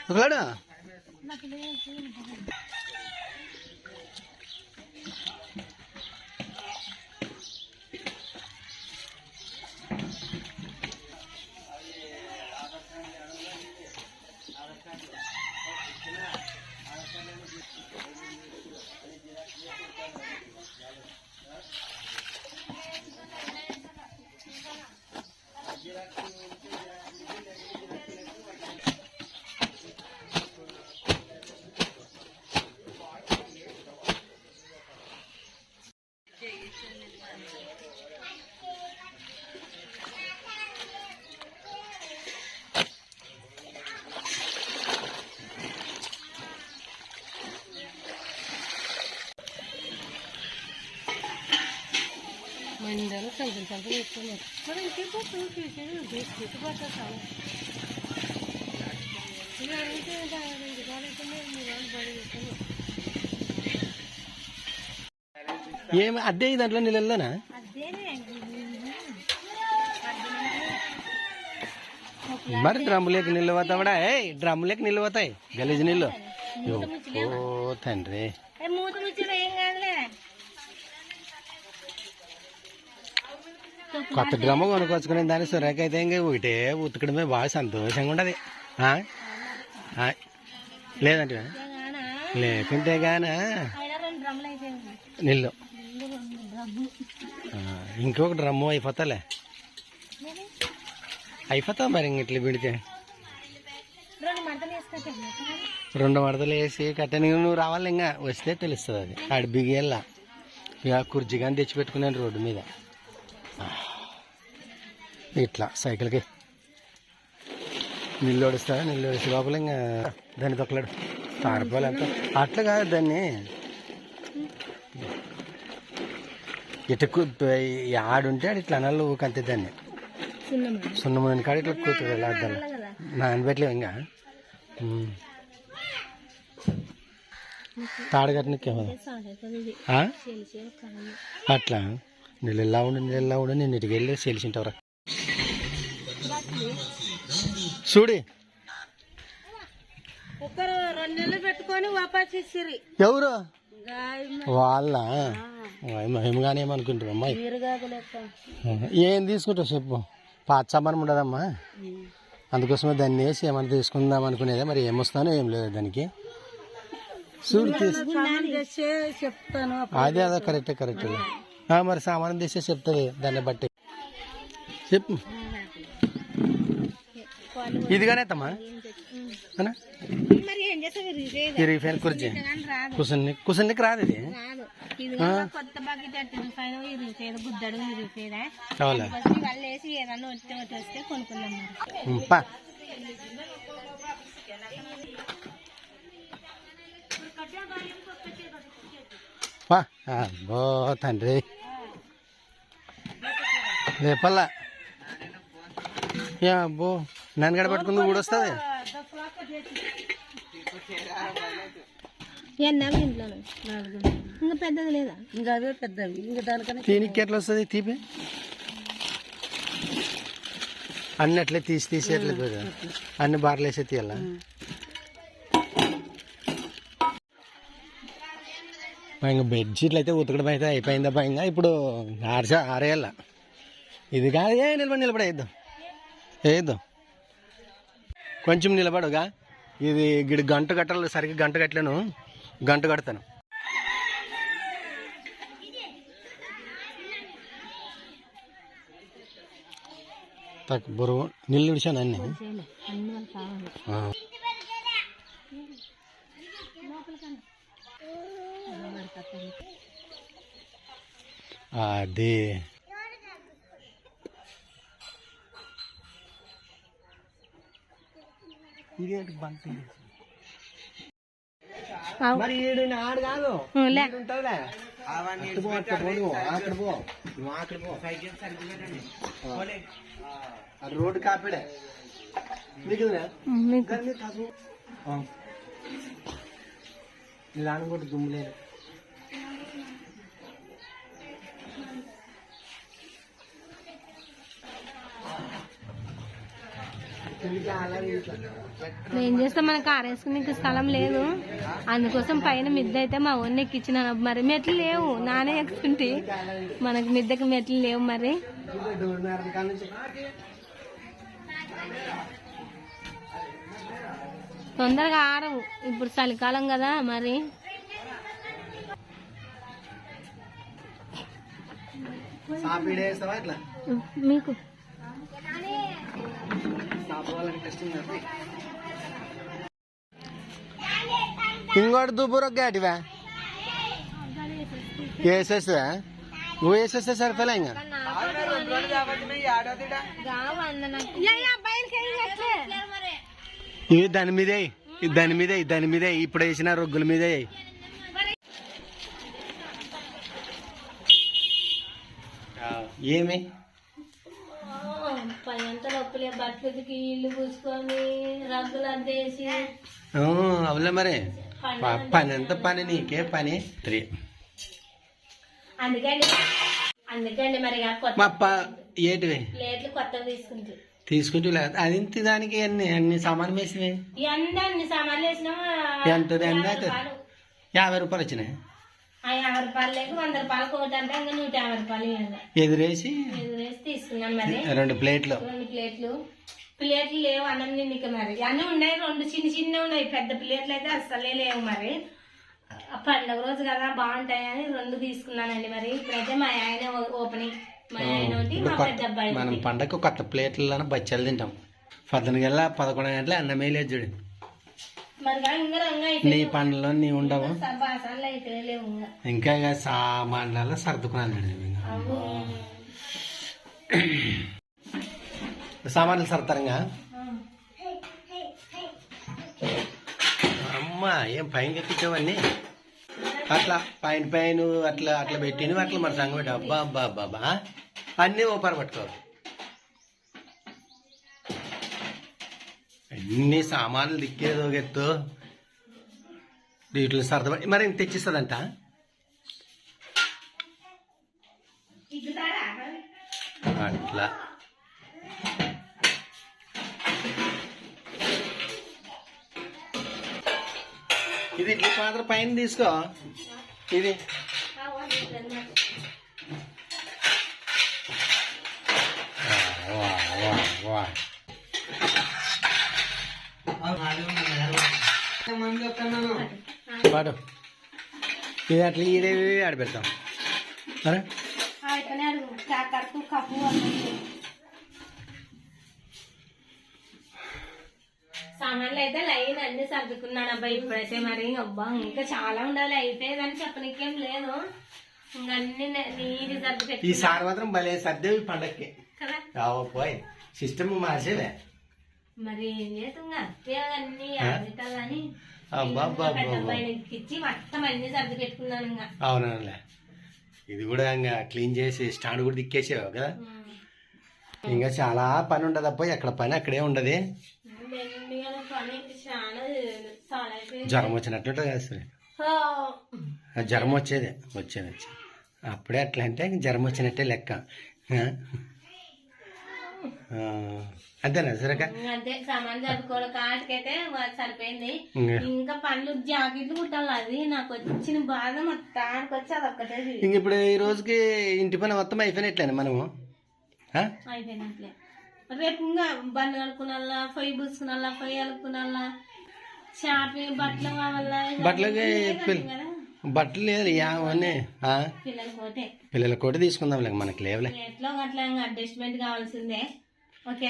ఒకలాడు మండలు సంచులు సంచులు వేసుకున్నారు మరి ఇంకేపో ఏమి అద్దె దాంట్లో నీళ్ళనా మరి డ్రమ్ములేకి నీళ్ళు పోతావడా డ్రమ్ములేకి నీళ్ళు పోతాయి గలీజ్ నీళ్ళు ఓ తండ్రి కొత్త డ్రమ్మ కొనుక్కొచ్చుకునే దాని సురేకైతే ఇంకా ఒకటే ఉతకడమే బాగా సంతోషంగా ఉండదు లేదంటే లేకుంటే గానా నీళ్ళు ఇంకొక డ్రమ్ము అయిపోతాలే అయిపోతా మరి ఇంక ఇట్లా పిడితే 2 మడతలు వేసి కట్టని నువ్వు రావాలి ఇంకా వస్తే తెలుస్తుంది అది ఆడ బిగియల్లా ఇక కుర్చీ కానీ తెచ్చిపెట్టుకున్నాను రోడ్డు మీద ఇట్లా సైకిల్కి నీళ్ళు ఓడిస్తా నీళ్ళు ఓడిస్తే లోపల ఇంకా దాన్ని తొక్కలాడు తాడిపోవాలంతా అట్లా కాదు దాన్ని ఇటు ఆడుంటే ఆడు ఇట్లా అనాలి ఊకంతే దాన్ని సున్నమని కాడ ఇట్లా కూతురు దాన్ని నానబెట్టలేవు ఇంకా తాడగట్టనికేమో అట్లా నీళ్ళెల్లా ఉండి నేను ఇటుకి వెళ్ళి తెలిసింటావురా చూడి ఎవరు వాళ్ళ మహిమగానే ఏమనుకుంటారు అమ్మాయి ఏం తీసుకుంటావు చెప్పు పాత సామానం ఉండదమ్మా అందుకోసమే దాన్ని వేసి ఏమన్నా తీసుకుందాం అనుకునేదే మరి ఏమొస్తానో ఏం లేదు దానికి చూడు చెప్తాను అదే కరెక్ట్ మరి సామానం తీసే చెప్తుంది దాన్ని బట్టి చెప్పు ఇదిగానే తమ్మా ఇరిగిపోయిన కుర్చీ కుసన్నికి రాదు ఇది అబ్బో తండ్రి రేపల్లా అబ్బో నన్ను గడ పట్టుకుని కూడా వస్తుంది ఇంకా పెద్దది లేదా ఇంకా అవే పెద్దవి ఇంకా దానికన్నా దీనికి ఎట్లా వస్తుంది తీపి అన్ని అట్లే తీసి ఎట్లా అన్ని బార్లు వేసే తీయాల ఇంకా బెడ్షీట్లు అయితే ఉతకడం అయితే అయిపోయిందా ఇంకా ఇప్పుడు ఆరేయాల ఇది కాదు నిలబడేద్దాం వేద్దాం కొంచెం నిలబడుగా ఇది గిడి గంట కట్టాలి సరిగ్గా గంట కట్టలేను గంట కడతాను బరువు నీళ్ళు విడిచాను అన్నీ అదే ఇదేంటి బంతి మరి ఆడు కాదు ఉంటుందిలే రోడ్డు కాపిడే మీకు దాని కూడా దుమ్ము లేదు ఏం చేస్తాం, మనకు కారు వేసుకునే స్థలం లేదు, అందుకోసం పైన మిద్దె అయితే మా ఊరిని ఎక్కించినాను. మరి మెట్లు లేవు, నానే ఎక్కుతుంటే మనకు మిద్దెకి మెట్లు లేవు. మరి తొందరగా ఆరవు, ఇప్పుడు చలికాలం కదా. మరి మీకు ఇంకోటి దుబ్బురు గట్టివా వేసేస్తా, నువ్వు వేసేస్తే సరిపోలే. ఇంకా ఇవి దాని మీదే, దాని మీదే, దాని మీదే ఇప్పుడు వేసిన రొగ్గుల మీదే. ఏమి పైనంతా నొప్పులే, బట్టలకి ఇల్లు పూసుకొని రగ్గులు అద్దేసి అవులే. మరి పని ఎంత పని, నీకే పని. అందుకండి మరి ఏంటివి ప్లేట్లు కొత్తవి తీసుకుంటూ లేదు. అది ఇంత దానికి అన్ని సామాన్లు వేసినవి అన్ని సామాన్లు వేసినాము. ఎంత 50 రూపాయలు వచ్చినాయి. 50 రూపాయలు లేక 100 రూపాయలు కోటి అంటే ఇంకా 150 రూపాయలు ఎదురేసి తీసుకున్నాం. మరి 2 ప్లేట్లు ప్లేట్లు లేవు అన్నం తిండికి. మరి అన్నీ ఉన్నాయి, 2 చిన్న ఉన్నాయి, పెద్ద ప్లేట్లు అయితే అస్సలే లేవు. మరి పండుగ రోజు కదా బాగుంటాయని 2 తీసుకున్నానండి. మరి ఇప్పుడైతే మా ఆయన ఓపెనింగ్, మా ఆయన ఒకటి, మా పెద్ద అబ్బాయి. మనం పండగకు కొత్త ప్లేట్లలో బచ్చాలు తింటాం. 11 గంటల 11 గంటల అన్నమే లేదు చూడు. నీ పనుల్లో నీ ఉండవు, ఇంకా సామాన్లలో సర్దుకున్నాను. సామాన్లు సర్తారంగా అమ్మా. ఏం పైన తెప్పించావన్నీ అట్లా పైన అట్లా అట్లా పెట్టినవి అట్లా మన సంగ పెట్టి. అబ్బా అబ్బా అబ్బా అన్నీ ఓపర పట్టుకోవాలి. అన్ని సామాన్లు దిక్కేదో ఎత్తు వీటిలో సర్ద. మరి ఇంక తెచ్చిస్తుందంట. అట్లా ఇది ఇడ్లీ పాత్ర పైన తీసుకో. ఇది పాడు. ఇది అట్లా ఈడేవి ఆడపెడతాం. అరే సామాన్లు అయితే లైన్ అన్ని సర్దుకున్నాను అబ్బాయి. ఇప్పుడైతే మరి అబ్బా ఇంకా చాలా ఉండాలి, అయిపోయేదని చెప్పనికేం లేదు. ఇంకా అన్ని నీటి సర్దు పెట్టి ఈసారి మాత్రం భలే సర్దేవి పండక్కి కదా. పోయి సిస్టమ్ మార్చేలే. మరి ఏం చేస్తుందా అన్ని కానీ ఇచ్చి మొత్తం అన్ని సర్ది పెట్టుకున్నాను. ఇంకా అవునలే. ఇది కూడా ఇంకా క్లీన్ చేసి స్టాండ్ కూడా దిక్కేసావు కదా. ఇంకా చాలా పని ఉండదు అబ్బాయి, ఎక్కడ పని అక్కడే ఉండదు. జ్వరం వచ్చినట్టు కదా సరే. జ్వరం వచ్చేది అప్పుడే అట్లా అంటే జ్వరం వచ్చినట్టే లెక్క. అంతేనా సరేక. అంతే సామాన్ చదువుకోవడం కాటికైతే సరిపోయింది. ఇంకా పనులు జాకెట్లు కుట్టాలి, అది నాకు వచ్చిన బాధ మొత్తానికి వచ్చి అదొక్కటే. ఇంక ఇప్పుడు ఈ రోజుకి ఇంటి పని మొత్తం అయిపోయినట్లేనా మనము? అయిపోయినట్లే. రేపు ఇంకా బండి కడుక్కున్నా, పొయ్యి పూసుకున్నా, పొయ్యి అలుక్కున్నా, షాపింగ్ బట్టలు కావాలా. బట్టలు లేదు అవన్నీ పిల్లల కోటి తీసుకుందాం. మనకి లేవులే, ఎట్లా అట్లా అడ్జస్ట్మెంట్ కావాల్సిందే. ఓకే.